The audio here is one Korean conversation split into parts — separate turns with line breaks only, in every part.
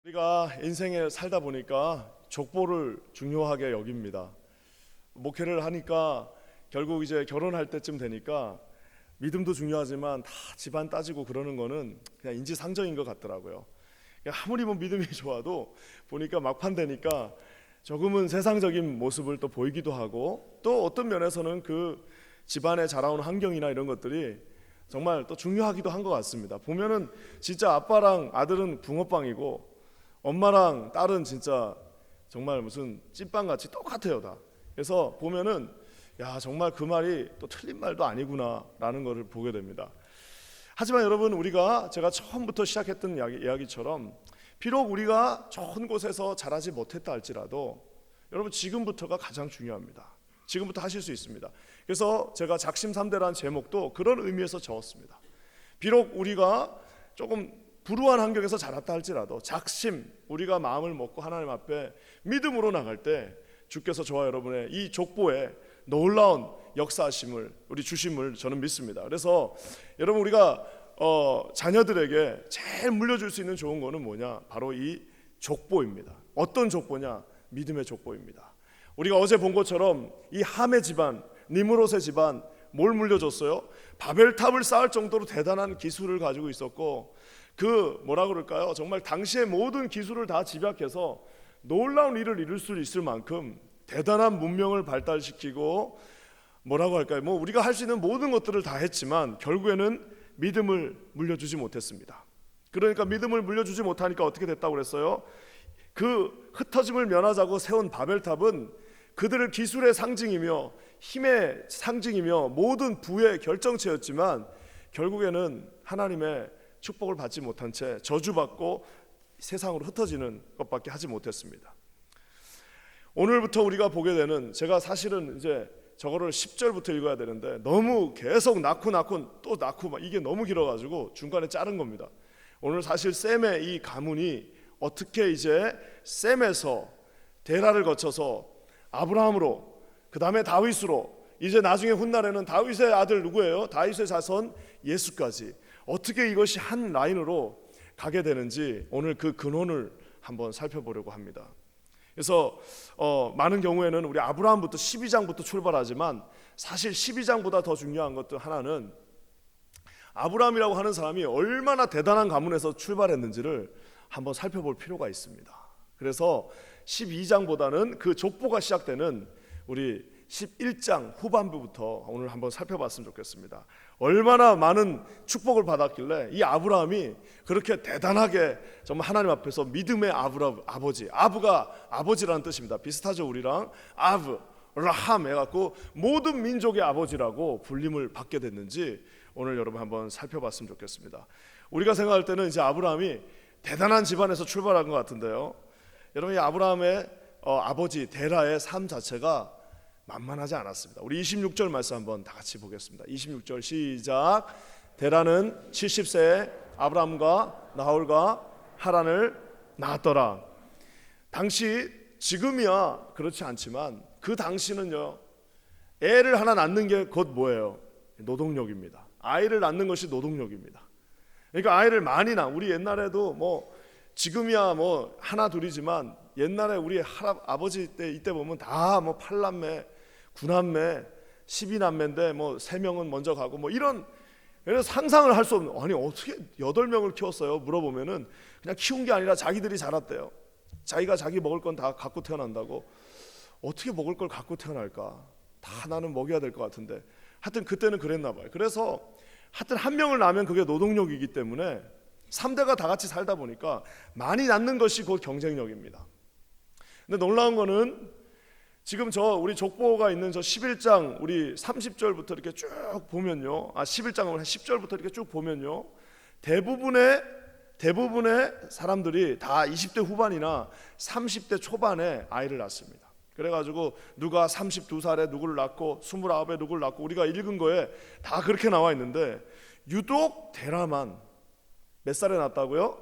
우리가 인생에 살다 보니까 족보를 중요하게 여깁니다. 목회를 하니까 결국 이제 결혼할 때쯤 되니까 믿음도 중요하지만 다 집안 따지고 그러는 거는 그냥 인지상정인 것 같더라고요. 아무리 뭐 믿음이 좋아도 보니까 막판 되니까 조금은 세상적인 모습을 또 보이기도 하고, 또 어떤 면에서는 그 집안에 자라온 환경이나 이런 것들이 정말 또 중요하기도 한 것 같습니다. 보면은 진짜 아빠랑 아들은 붕어빵이고 엄마랑 딸은 진짜 정말 무슨 찐빵같이 똑같아요 다. 그래서 보면은 야, 정말 그 말이 또 틀린 말도 아니구나 라는 것을 보게 됩니다. 하지만 여러분, 우리가 제가 처음부터 시작했던 이야기처럼 비록 우리가 좋은 곳에서 자라지 못했다 할지라도 여러분, 지금부터가 가장 중요합니다. 지금부터 하실 수 있습니다. 그래서 제가 작심삼대라는 제목도 그런 의미에서 적었습니다. 비록 우리가 조금 불우한 환경에서 자랐다 할지라도 작심, 우리가 마음을 먹고 하나님 앞에 믿음으로 나갈 때 주께서 저와 여러분의 이 족보에 놀라운 역사하심을 우리 주심을 저는 믿습니다. 그래서 여러분, 우리가 자녀들에게 제일 물려줄 수 있는 좋은 거는 뭐냐? 바로 이 족보입니다. 어떤 족보냐? 믿음의 족보입니다. 우리가 어제 본 것처럼 이 함의 집안, 니므롯의 집안 뭘 물려줬어요? 바벨탑을 쌓을 정도로 대단한 기술을 가지고 있었고, 그 뭐라 그럴까요? 정말 당시의 모든 기술을 다 집약해서 놀라운 일을 이룰 수 있을 만큼 대단한 문명을 발달시키고, 뭐라고 할까요? 뭐 우리가 할 수 있는 모든 것들을 다 했지만 결국에는 믿음을 물려주지 못했습니다. 그러니까 믿음을 물려주지 못하니까 어떻게 됐다고 그랬어요? 그 흩어짐을 면하자고 세운 바벨탑은 그들의 기술의 상징이며 힘의 상징이며 모든 부의 결정체였지만 결국에는 하나님의 축복을 받지 못한 채 저주받고 세상으로 흩어지는 것밖에 하지 못했습니다. 오늘부터 우리가 보게 되는, 제가 사실은 이제 저거를 10절부터 읽어야 되는데 너무 계속 낳고 또 낳고 막 이게 너무 길어가지고 중간에 자른 겁니다. 오늘 사실 셈의 이 가문이 어떻게 이제 셈에서 데라를 거쳐서 아브라함으로, 그 다음에 다윗으로, 이제 나중에 훗날에는 다윗의 아들 누구예요? 다윗의 자손 예수까지 어떻게 이것이 한 라인으로 가게 되는지 오늘 그 근원을 한번 살펴보려고 합니다. 그래서 많은 경우에는 우리 아브라함부터 12장부터 출발하지만 사실 12장보다 더 중요한 것도 하나는 아브라함이라고 하는 사람이 얼마나 대단한 가문에서 출발했는지를 한번 살펴볼 필요가 있습니다. 그래서 12장보다는 그 족보가 시작되는 우리 11장 후반부부터 오늘 한번 살펴봤으면 좋겠습니다. 얼마나 많은 축복을 받았길래 이 아브라함이 그렇게 대단하게 정말 하나님 앞에서 믿음의 아버지, 아브가 아버지라는 뜻입니다. 비슷하죠, 우리랑. 아브, 라함 해갖고 모든 민족의 아버지라고 불림을 받게 됐는지 오늘 여러분 한번 살펴봤으면 좋겠습니다. 우리가 생각할 때는 이제 아브라함이 대단한 집안에서 출발한 것 같은데요, 여러분, 이 아브라함의 아버지 데라의 삶 자체가 만만하지 않았습니다. 우리 26절 말씀 한번 다 같이 보겠습니다. 26절 시작. 데라는 70세에 아브라함과 나홀과 하란을 낳았더라. 당시, 지금이야 그렇지 않지만 그 당시는요, 애를 하나 낳는 게 곧 뭐예요? 노동력입니다. 아이를 낳는 것이 노동력입니다. 그러니까 아이를 많이 낳아. 우리 옛날에도 뭐 지금이야 뭐 하나 둘이지만 옛날에 우리 아버지 때 이때 보면 다 뭐 8남매, 9남매, 12남매인데 뭐 3명은 먼저 가고 뭐 이런, 그래서 상상을 할 수 없는, 아니 어떻게 8명을 키웠어요? 물어보면은 그냥 키운 게 아니라 자기들이 자랐대요. 자기가 자기 먹을 건 다 갖고 태어난다고. 어떻게 먹을 걸 갖고 태어날까? 다 나는 먹여야 될 것 같은데. 하여튼 그때는 그랬나 봐요. 그래서 하여튼 한 명을 낳으면 그게 노동력이기 때문에 3대가 다 같이 살다 보니까 많이 낳는 것이 곧 경쟁력입니다. 근데 놀라운 거는 지금 우리 족보가 있는 저 11장 우리 30절부터 이렇게 쭉 보면요, 11장은 10절부터 이렇게 쭉 보면요, 대부분의 사람들이 다 20대 후반이나 30대 초반에 아이를 낳습니다. 그래가지고 누가 32살에 누구를 낳고 29에 누구를 낳고 우리가 읽은 거에 다 그렇게 나와 있는데 유독 데라만 몇 살에 낳았다고요?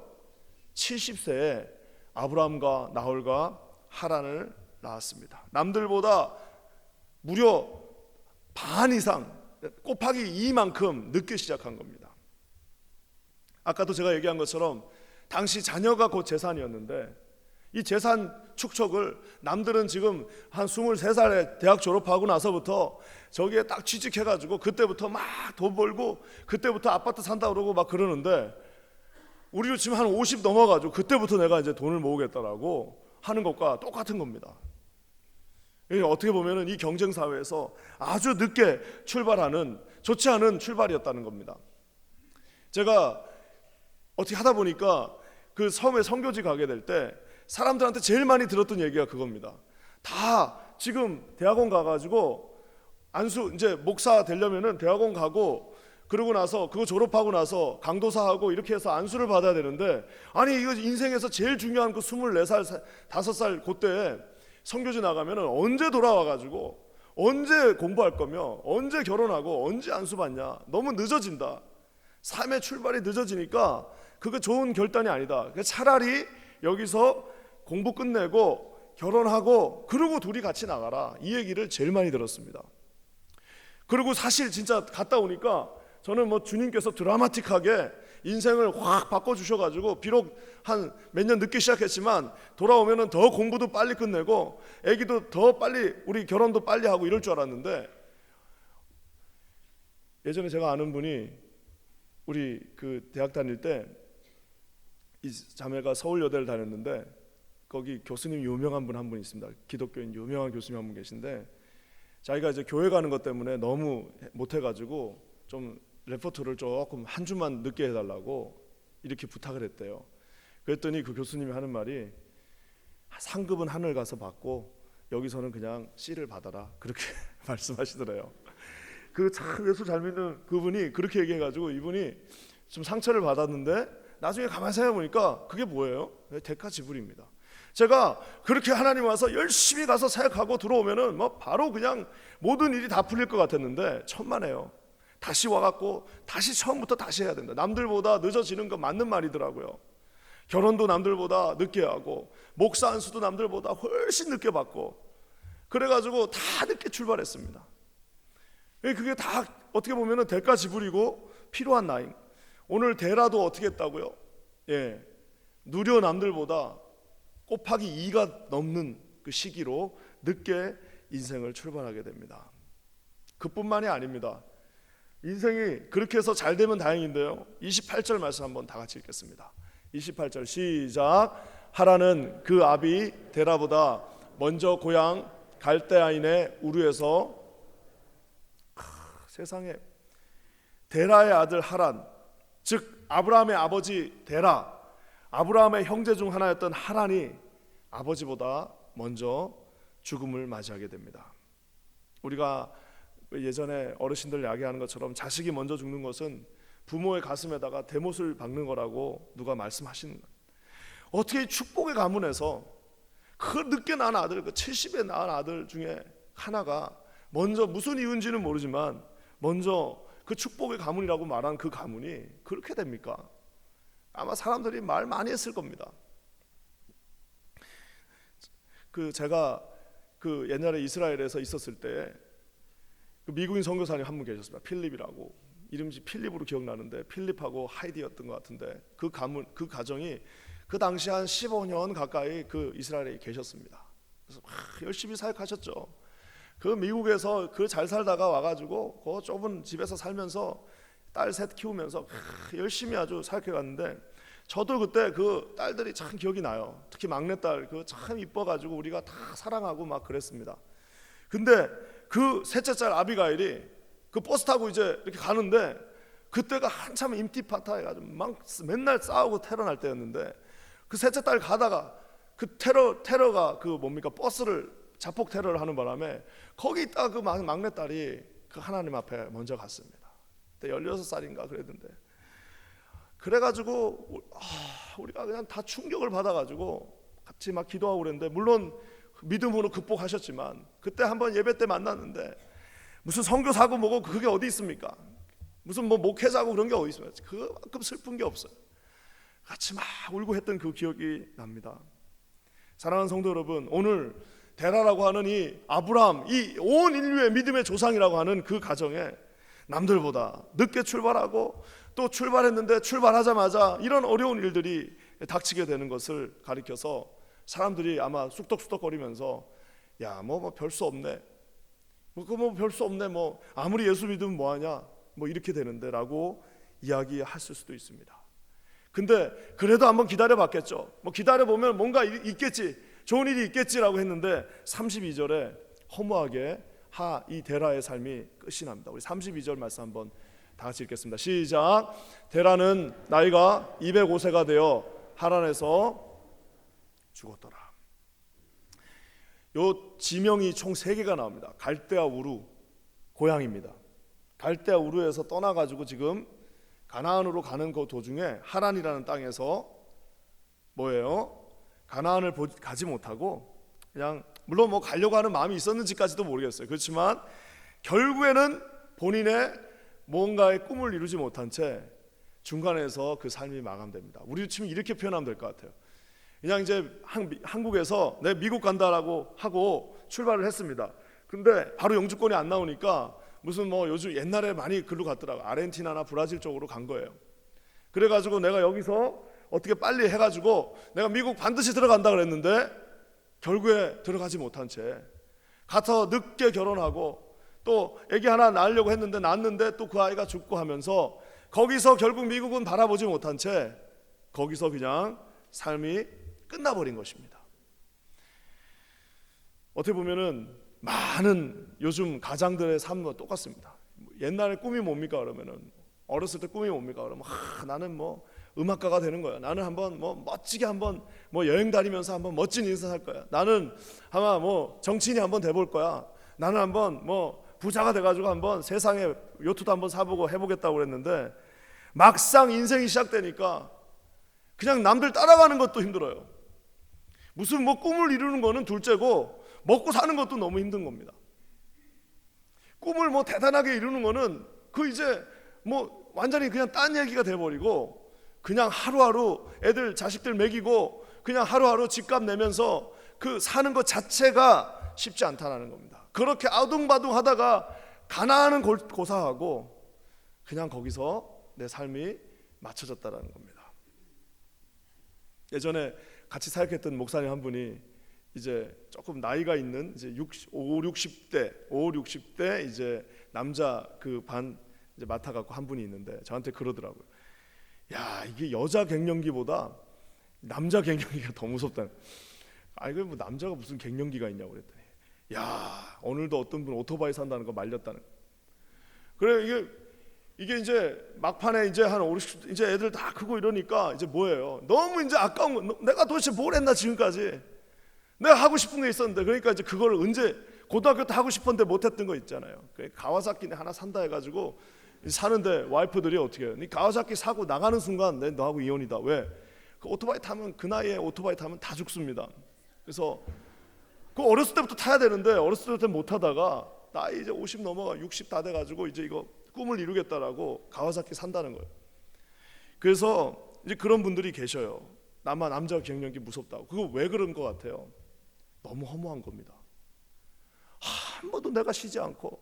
70세에 아브라함과 나홀과 하란을 낳았습니다. 남들보다 무려 반 이상, 곱하기 2만큼 늦게 시작한 겁니다. 아까도 제가 얘기한 것처럼 당시 자녀가 곧 재산이었는데 이 재산 축적을 남들은 지금 한 23살에 대학 졸업하고 나서부터 저기에 딱 취직해가지고 그때부터 막 돈 벌고 그때부터 아파트 산다 그러고 막 그러는데 우리도 지금 한 50 넘어가지고 그때부터 내가 이제 돈을 모으겠다라고 하는 것과 똑같은 겁니다. 어떻게 보면은 이 경쟁 사회에서 아주 늦게 출발하는 좋지 않은 출발이었다는 겁니다. 제가 어떻게 하다 보니까 그 섬에 선교지 가게 될 때 사람들한테 제일 많이 들었던 얘기가 그겁니다. 다 지금 대학원 가가지고 안수 이제 목사 되려면은 대학원 가고 그러고 나서 그거 졸업하고 나서 강도사 하고 이렇게 해서 안수를 받아야 되는데 아니 이거 인생에서 제일 중요한 그 24살 5살 그때 선교지 나가면은 언제 돌아와가지고 언제 공부할 거며 언제 결혼하고 언제 안수 받냐 너무 늦어진다. 삶의 출발이 늦어지니까 그게 좋은 결단이 아니다. 차라리 여기서 공부 끝내고 결혼하고 그러고 둘이 같이 나가라 이 얘기를 제일 많이 들었습니다. 그리고 사실 진짜 갔다 오니까 저는 뭐 주님께서 드라마틱하게 인생을 확 바꿔주셔가지고 비록 한 몇 년 늦게 시작했지만 돌아오면은 더 공부도 빨리 끝내고 애기도 더 빨리 우리 결혼도 빨리 하고 이럴 줄 알았는데 예전에 제가 아는 분이 우리 그 대학 다닐 때 이 자매가 서울여대를 다녔는데 거기 교수님 유명한 분 한 분 있습니다. 기독교인 유명한 교수님 한 분 계신데 자기가 이제 교회 가는 것 때문에 너무 못해가지고 좀 레포트를 조금 한 주만 늦게 해달라고 이렇게 부탁을 했대요. 그랬더니 그 교수님이 하는 말이 상급은 하늘 가서 받고 여기서는 그냥 C를 받아라 그렇게 말씀하시더래요. 그 참 예수 잘 믿는 그분이 그렇게 얘기해가지고 이분이 좀 상처를 받았는데 나중에 가만히 생각해보니까 그게 뭐예요? 대가 지불입니다. 제가 그렇게 하나님 와서 열심히 가서 사역하고 들어오면은 뭐 바로 그냥 모든 일이 다 풀릴 것 같았는데 천만에요. 다시 와갖고 다시 처음부터 다시 해야 된다. 남들보다 늦어지는 건 맞는 말이더라고요. 결혼도 남들보다 늦게 하고 목사 안수도 남들보다 훨씬 늦게 받고 그래가지고 다 늦게 출발했습니다. 그게 다 어떻게 보면은 대가 지불이고 필요한 나임. 오늘 대라도 어떻게 했다고요? 누려 남들보다 곱하기 2가 넘는 그 시기로 늦게 인생을 출발하게 됩니다. 그뿐만이 아닙니다. 인생이 그렇게 해서 잘 되면 다행인데요. 28절 말씀 한번 다 같이 읽겠습니다. 28절 시작. 하라는 그 아비 데라보다 먼저 고향 갈대아인의 우르에서 세상에 데라의 아들 하란 즉 아브라함의 아버지 데라 아브라함의 형제 중 하나였던 하란이 아버지보다 먼저 죽음을 맞이하게 됩니다. 우리가 예전에 어르신들 이야기하는 것처럼 자식이 먼저 죽는 것은 부모의 가슴에다가 대못을 박는 거라고 누가 말씀하시는 거예요. 어떻게 축복의 가문에서 그 늦게 낳은 아들, 그 70에 낳은 아들 중에 하나가 먼저 무슨 이유인지는 모르지만 먼저 그 축복의 가문이라고 말한 그 가문이 그렇게 됩니까? 아마 사람들이 말 많이 했을 겁니다. 제가 옛날에 이스라엘에서 있었을 때 미국인 선교사님 한 분 계셨습니다. 필립이라고 이름이 필립으로 기억나는데 필립하고 하이디였던 것 같은데 그 가정이 그 당시 한 15년 가까이 그 이스라엘에 계셨습니다. 그래서 열심히 사역하셨죠. 그 미국에서 잘 살다가 와가지고 그 좁은 집에서 살면서 딸 셋 키우면서 열심히 아주 사역해 갔는데 저도 그때 그 딸들이 참 기억이 나요. 특히 막내딸 참 이뻐가지고 우리가 다 사랑하고 막 그랬습니다. 근데 그 셋째 딸 아비가일이 그 버스 타고 이제 이렇게 가는데 그때가 한참 인티파타 해가지고 막 맨날 싸우고 테러 날 때였는데 그 셋째 딸 가다가 그 테러가 버스를 자폭 테러를 하는 바람에 거기 있다가 그 막내딸이 그 하나님 앞에 먼저 갔습니다. 그때 16살인가 그랬는데 그래가지고 우리가 그냥 다 충격을 받아가지고 같이 막 기도하고 그랬는데 물론 믿음으로 극복하셨지만 그때 한번 예배 때 만났는데 무슨 선교사고 뭐고 그게 어디 있습니까? 무슨 뭐 목회자고 그런 게 어디 있습니까? 그만큼 슬픈 게 없어요. 같이 막 울고 했던 그 기억이 납니다. 사랑하는 성도 여러분, 오늘 데라라고 하는 이 아브라함, 이 온 인류의 믿음의 조상이라고 하는 그 가정에 남들보다 늦게 출발하고 또 출발했는데 출발하자마자 이런 어려운 일들이 닥치게 되는 것을 가리켜서 사람들이 아마 쑥덕쑥덕거리면서 야, 뭐 별 수 없네. 뭐 별 수 없네. 뭐 아무리 예수 믿으면 뭐 하냐. 뭐 이렇게 되는데라고 이야기했을 수도 있습니다. 근데 그래도 한번 기다려 봤겠죠. 뭐 기다려 보면 뭔가 있겠지. 좋은 일이 있겠지라고 했는데 32절에 허무하게 이 데라의 삶이 끝이 납니다. 우리 32절 말씀 한번 다 같이 읽겠습니다. 시작. 데라는 나이가 205세가 되어 하란에서 죽었더라. 요 지명이 총 3개가 나옵니다. 갈대아 우루 고향입니다. 갈대아 우루에서 떠나가지고 지금 가나안으로 가는 그 도중에 하란이라는 땅에서 뭐예요? 가나안을 가지 못하고 그냥 물론 뭐 가려고 하는 마음이 있었는지까지도 모르겠어요. 그렇지만 결국에는 본인의 뭔가의 꿈을 이루지 못한 채 중간에서 그 삶이 마감됩니다. 우리 치면 이렇게 표현하면 될 것 같아요. 그냥 이제 한국에서 내 미국 간다라고 하고 출발을 했습니다. 근데 바로 영주권이 안 나오니까 무슨 뭐 요즘 옛날에 많이 글로 갔더라고요. 아르헨티나나 브라질 쪽으로 간 거예요. 그래가지고 내가 여기서 어떻게 빨리 해가지고 내가 미국 반드시 들어간다 그랬는데 결국에 들어가지 못한 채 가서 늦게 결혼하고 또 아기 하나 낳으려고 했는데 낳았는데 또 그 아이가 죽고 하면서 거기서 결국 미국은 바라보지 못한 채 거기서 그냥 삶이 끝나버린 것입니다. 어떻게 보면은 많은 요즘 가장들의 삶과 똑같습니다. 옛날에 꿈이 뭡니까 그러면은 어렸을 때 꿈이 뭡니까 그러면 나는 뭐 음악가가 되는 거야. 나는 한번 뭐 멋지게 한번 뭐 여행 다니면서 한번 멋진 인생 할 거야. 나는 아마 뭐 정치인이 한번 돼볼 거야. 나는 한번 뭐 부자가 돼가지고 한번 세상에 요트도 한번 사보고 해보겠다고 그랬는데 막상 인생이 시작되니까 그냥 남들 따라가는 것도 힘들어요. 무슨 뭐 꿈을 이루는 거는 둘째고 먹고 사는 것도 너무 힘든 겁니다. 꿈을 뭐 대단하게 이루는 거는 그 이제 뭐 완전히 그냥 딴 얘기가 돼버리고 그냥 하루하루 애들 자식들 먹이고 그냥 하루하루 집값 내면서 그 사는 것 자체가 쉽지 않다는 겁니다. 그렇게 아둥바둥 하다가 가난은 고사하고 그냥 거기서 내 삶이 맞춰졌다는 겁니다. 예전에 같이 사역했던 목사님 한 분이 이제 조금 나이가 있는 이제 60대 이제 남자 그 반 이제 맡아갖고 한 분이 있는데 저한테 그러더라고요. 야, 이게 여자 갱년기보다 남자 갱년기가 더 무섭다. 이거 뭐 남자가 무슨 갱년기가 있냐고 그랬더니 야, 오늘도 어떤 분 오토바이 산다는 거 말렸다는 거. 그래 이게 이제 막판에 이제 한 50, 이제 애들 다 크고 이러니까 이제 뭐예요? 너무 이제 아까운 거. 내가 도대체 뭘 했나 지금까지? 내가 하고 싶은 게 있었는데 그러니까 이제 그걸 언제 고등학교 때 하고 싶었는데 못했던 거 있잖아요. 가와사키 하나 산다 해가지고 사는데 와이프들이 어떻게 해요? 니 가와사키 사고 나가는 순간 내 너하고 이혼이다. 왜? 그 오토바이 타면 그 나이에 오토바이 타면 다 죽습니다. 그래서 그 어렸을 때부터 타야 되는데 어렸을 때부터 못 타다가 나이 이제 50 넘어가 60 다 돼가지고 이제 이거 꿈을 이루겠다라고 가와사키 산다는 거예요. 그래서 이제 그런 분들이 계셔요. 남자 갱년기 무섭다고. 그거 왜 그런 것 같아요? 너무 허무한 겁니다. 한 번도 내가 쉬지 않고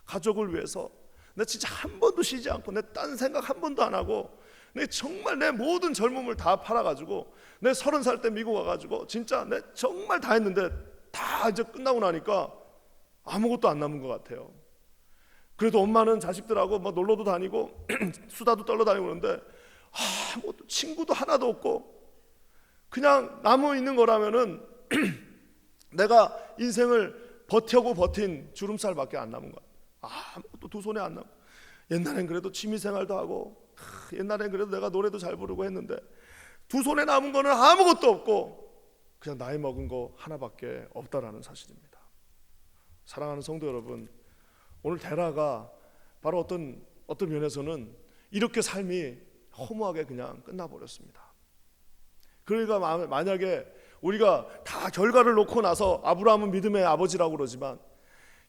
가족을 위해서 내 진짜 한 번도 쉬지 않고 내 딴 생각 한 번도 안 하고 내 정말 내 모든 젊음을 다 팔아가지고 내 30살 때 미국 와가지고 진짜 내 정말 다 했는데 다 이제 끝나고 나니까 아무것도 안 남은 것 같아요. 그래도 엄마는 자식들하고 뭐 놀러도 다니고 수다도 떨러 다니고 그러는데 아무것도 친구도 하나도 없고 그냥 남아 있는 거라면은 내가 인생을 버틴 주름살밖에 안 남은 거야. 아무것도 두 손에 안 남고 옛날엔 그래도 취미생활도 하고 옛날엔 그래도 내가 노래도 잘 부르고 했는데 두 손에 남은 거는 아무것도 없고 그냥 나이 먹은 거 하나밖에 없다라는 사실입니다. 사랑하는 성도 여러분, 오늘 데라가 바로 어떤 면에서는 이렇게 삶이 허무하게 그냥 끝나버렸습니다. 그러니까 만약에 우리가 다 결과를 놓고 나서 아브라함은 믿음의 아버지라고 그러지만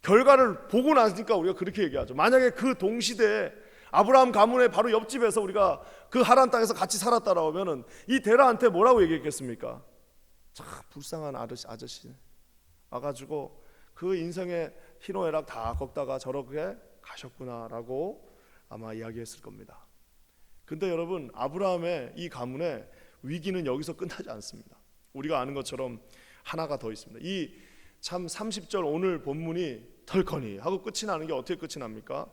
결과를 보고 나니까 우리가 그렇게 얘기하죠. 만약에 그 동시대에 아브라함 가문의 바로 옆집에서 우리가 그 하란 땅에서 같이 살았다라고 하면은 이 데라한테 뭐라고 얘기했겠습니까? 참 불쌍한 아저씨 와가지고 그 인생의 희노애락 다 걷다가 저렇게 가셨구나라고 아마 이야기했을 겁니다. 근데 여러분 아브라함의 이 가문에 위기는 여기서 끝나지 않습니다. 우리가 아는 것처럼 하나가 더 있습니다. 이 참 30절 오늘 본문이 덜커니 하고 끝이 나는 게 어떻게 끝이 납니까?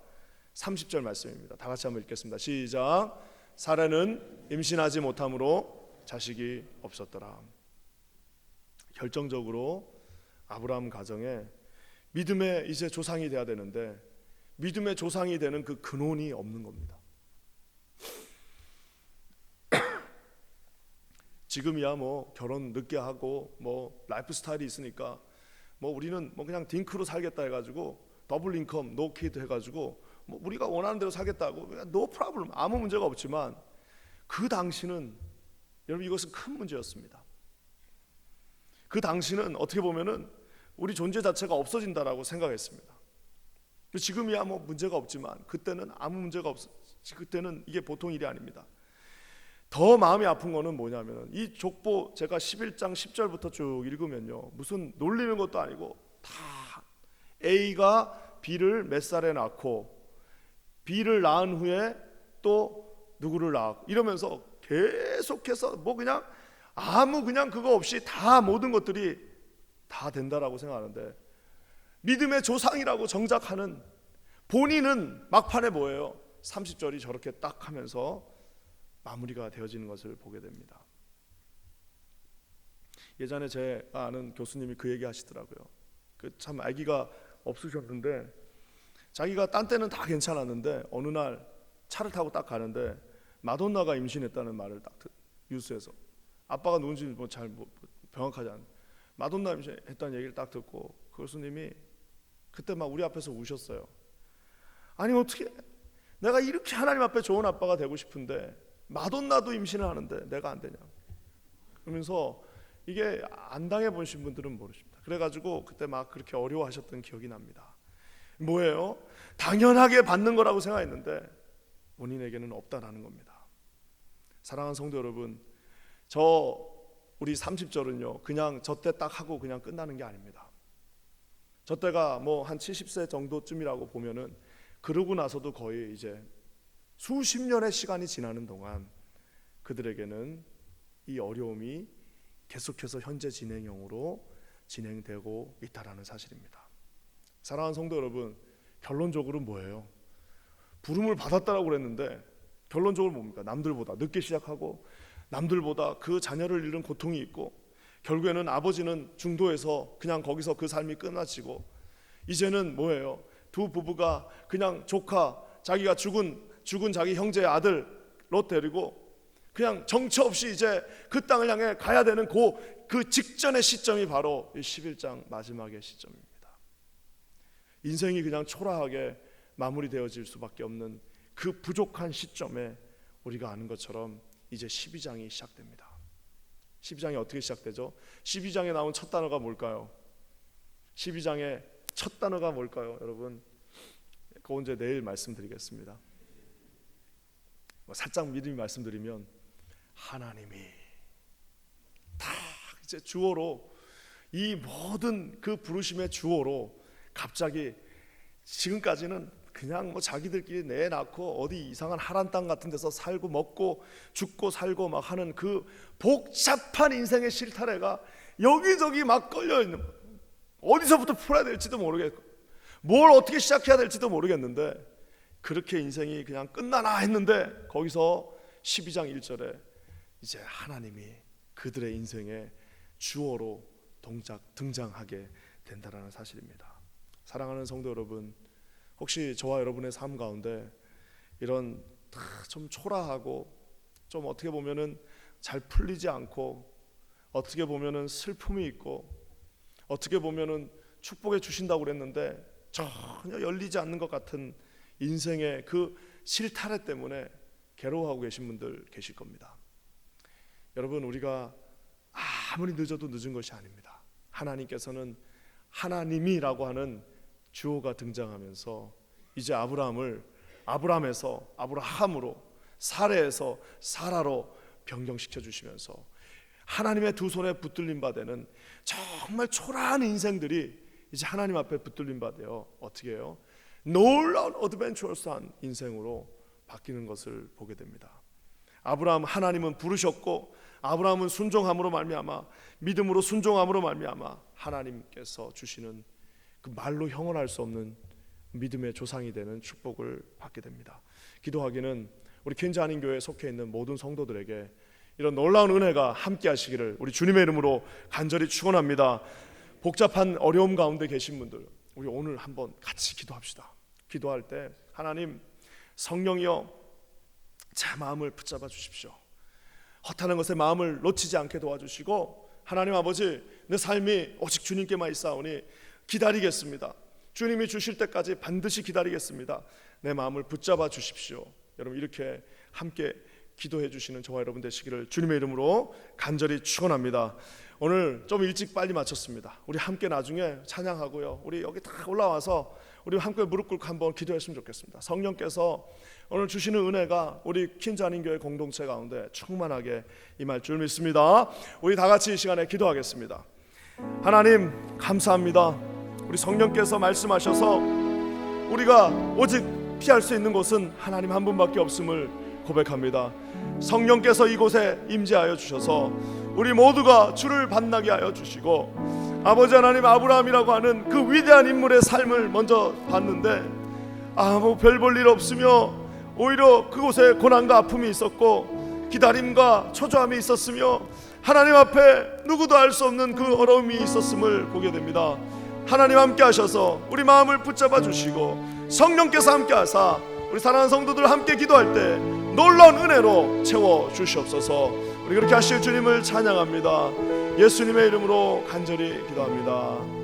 30절 말씀입니다. 다 같이 한번 읽겠습니다. 시작. 사라는 임신하지 못함으로 자식이 없었더라. 결정적으로 아브라함 가정에 믿음의 이제 조상이 돼야 되는데 믿음의 조상이 되는 그 근원이 없는 겁니다. 지금이야 뭐 결혼 늦게 하고 뭐 라이프 스타일이 있으니까 뭐 우리는 뭐 그냥 딩크로 살겠다 해가지고 더블 인컴 노 키드 해가지고 뭐 우리가 원하는 대로 살겠다고 노 프로블럼 아무 문제가 없지만 그 당시는 여러분 이것은 큰 문제였습니다. 그 당시는 어떻게 보면은 우리 존재 자체가 없어진다라고 생각했습니다. 지금이야 뭐 문제가 없지만 그때는 아무 문제가 그때는 이게 보통 일이 아닙니다. 더 마음이 아픈 거는 뭐냐면 이 족보 제가 11장 10절부터 쭉 읽으면요 무슨 놀리는 것도 아니고 다 A가 B를 몇 살에 낳고 B를 낳은 후에 또 누구를 낳고 이러면서 계속해서 뭐 그냥 아무 그냥 그거 없이 다 모든 것들이 다 된다라고 생각하는데 믿음의 조상이라고 정작하는 본인은 막판에 뭐예요? 30절이 저렇게 딱 하면서 마무리가 되어지는 것을 보게 됩니다. 예전에 제가 아는 교수님이 그 얘기 하시더라고요. 그 참 아기가 없으셨는데 자기가 딴 때는 다 괜찮았는데 어느 날 차를 타고 딱 가는데 마돈나가 임신했다는 말을 딱 뉴스에서 아빠가 누군지 뭐 잘 명확하지 않은 마돈나 임신했다는 얘기를 딱 듣고 그 교수님이 그때 막 우리 앞에서 우셨어요. 아니 어떻게 내가 이렇게 하나님 앞에 좋은 아빠가 되고 싶은데 마돈나도 임신을 하는데 내가 안 되냐 그러면서 이게 안 당해보신 분들은 모르십니다. 그래가지고 그때 막 그렇게 어려워하셨던 기억이 납니다. 뭐예요? 당연하게 받는 거라고 생각했는데 본인에게는 없다라는 겁니다. 사랑하는 성도 여러분, 우리 30절은요 그냥 저 때 딱 하고 그냥 끝나는 게 아닙니다. 저 때가 뭐 한 70세 정도쯤이라고 보면은 그러고 나서도 거의 이제 수십 년의 시간이 지나는 동안 그들에게는 이 어려움이 계속해서 현재 진행형으로 진행되고 있다라는 사실입니다. 사랑하는 성도 여러분, 결론적으로 뭐예요? 부름을 받았다라고 그랬는데 결론적으로 뭡니까? 남들보다 늦게 시작하고 남들보다 그 자녀를 잃은 고통이 있고 결국에는 아버지는 중도에서 그냥 거기서 그 삶이 끝나지고 이제는 뭐예요? 두 부부가 그냥 조카 자기가 죽은 자기 형제의 아들로 데리고 그냥 정처 없이 이제 그 땅을 향해 가야 되는 그 직전의 시점이 바로 이 11장 마지막의 시점입니다. 인생이 그냥 초라하게 마무리되어질 수밖에 없는 그 부족한 시점에 우리가 아는 것처럼 이제 12장이 시작됩니다. 12장이 어떻게 시작되죠? 12장에 나온 첫 단어가 뭘까요? 12장의 첫 단어가 뭘까요? 여러분 그거 이제 내일 말씀드리겠습니다. 살짝 미리 말씀드리면 하나님이 다 이제 주어로 이 모든 그 부르심의 주어로 갑자기 지금까지는 그냥 뭐 자기들끼리 내 낳고 어디 이상한 하란 땅 같은 데서 살고 먹고 죽고 살고 막 하는 그 복잡한 인생의 실타래가 여기저기 막 걸려 있는 어디서부터 풀어야 될지도 모르겠고 뭘 어떻게 시작해야 될지도 모르겠는데 그렇게 인생이 그냥 끝나나 했는데 거기서 12장 1절에 이제 하나님이 그들의 인생의 주어로 등장하게 된다라는 사실입니다. 사랑하는 성도 여러분, 혹시 저와 여러분의 삶 가운데 이런 좀 초라하고 좀 어떻게 보면은 잘 풀리지 않고 어떻게 보면은 슬픔이 있고 어떻게 보면은 축복해 주신다고 그랬는데 전혀 열리지 않는 것 같은 인생의 그 실타래 때문에 괴로워하고 계신 분들 계실 겁니다. 여러분 우리가 아무리 늦어도 늦은 것이 아닙니다. 하나님께서는 하나님이라고 하는 주어가 등장하면서 이제 아브라함에서 아브라함으로 사레에서 사라로 변경시켜 주시면서 하나님의 두 손에 붙들림 바 되는 정말 초라한 인생들이 이제 하나님 앞에 붙들림 바 되어 어떻게 해요? 놀라운 어드벤처러스한 인생으로 바뀌는 것을 보게 됩니다. 아브라함 하나님은 부르셨고 아브라함은 순종함으로 말미암아 믿음으로 순종함으로 말미암아 하나님께서 주시는 그 말로 형언할 수 없는 믿음의 조상이 되는 축복을 받게 됩니다. 기도하기는 우리 퀸즈 한인교회에 속해 있는 모든 성도들에게 이런 놀라운 은혜가 함께 하시기를 우리 주님의 이름으로 간절히 축원합니다. 복잡한 어려움 가운데 계신 분들, 우리 오늘 한번 같이 기도합시다. 기도할 때 하나님, 성령이여 제 마음을 붙잡아 주십시오. 허탄한 것에 마음을 놓치지 않게 도와주시고, 하나님 아버지, 내 삶이 오직 주님께만 있사오니 기다리겠습니다. 주님이 주실 때까지 반드시 기다리겠습니다. 내 마음을 붙잡아 주십시오. 여러분, 이렇게 함께 기도해 주시는 저와 여러분 되시기를 주님의 이름으로 간절히 축원합니다. 오늘 좀 일찍 빨리 마쳤습니다. 우리 함께 나중에 찬양하고요, 우리 여기 다 올라와서 우리 함께 무릎 꿇고 한번 기도했으면 좋겠습니다. 성령께서 오늘 주시는 은혜가 우리 퀸즈 한인교회 공동체 가운데 충만하게 임할 줄 믿습니다. 우리 다 같이 이 시간에 기도하겠습니다. 하나님 감사합니다. 우리 성령께서 말씀하셔서 우리가 오직 피할 수 있는 곳은 하나님 한 분밖에 없음을 고백합니다. 성령께서 이곳에 임재하여 주셔서 우리 모두가 주를 만나게 하여 주시고, 아버지 하나님, 아브라함이라고 하는 그 위대한 인물의 삶을 먼저 봤는데 아무 별 볼 일 없으며 오히려 그곳에 고난과 아픔이 있었고 기다림과 초조함이 있었으며 하나님 앞에 누구도 알 수 없는 그 어려움이 있었음을 보게 됩니다. 하나님 함께 하셔서 우리 마음을 붙잡아 주시고 성령께서 함께 하사 우리 사랑하는 성도들 함께 기도할 때 놀라운 은혜로 채워 주시옵소서. 우리 그렇게 하실 주님을 찬양합니다. 예수님의 이름으로 간절히 기도합니다.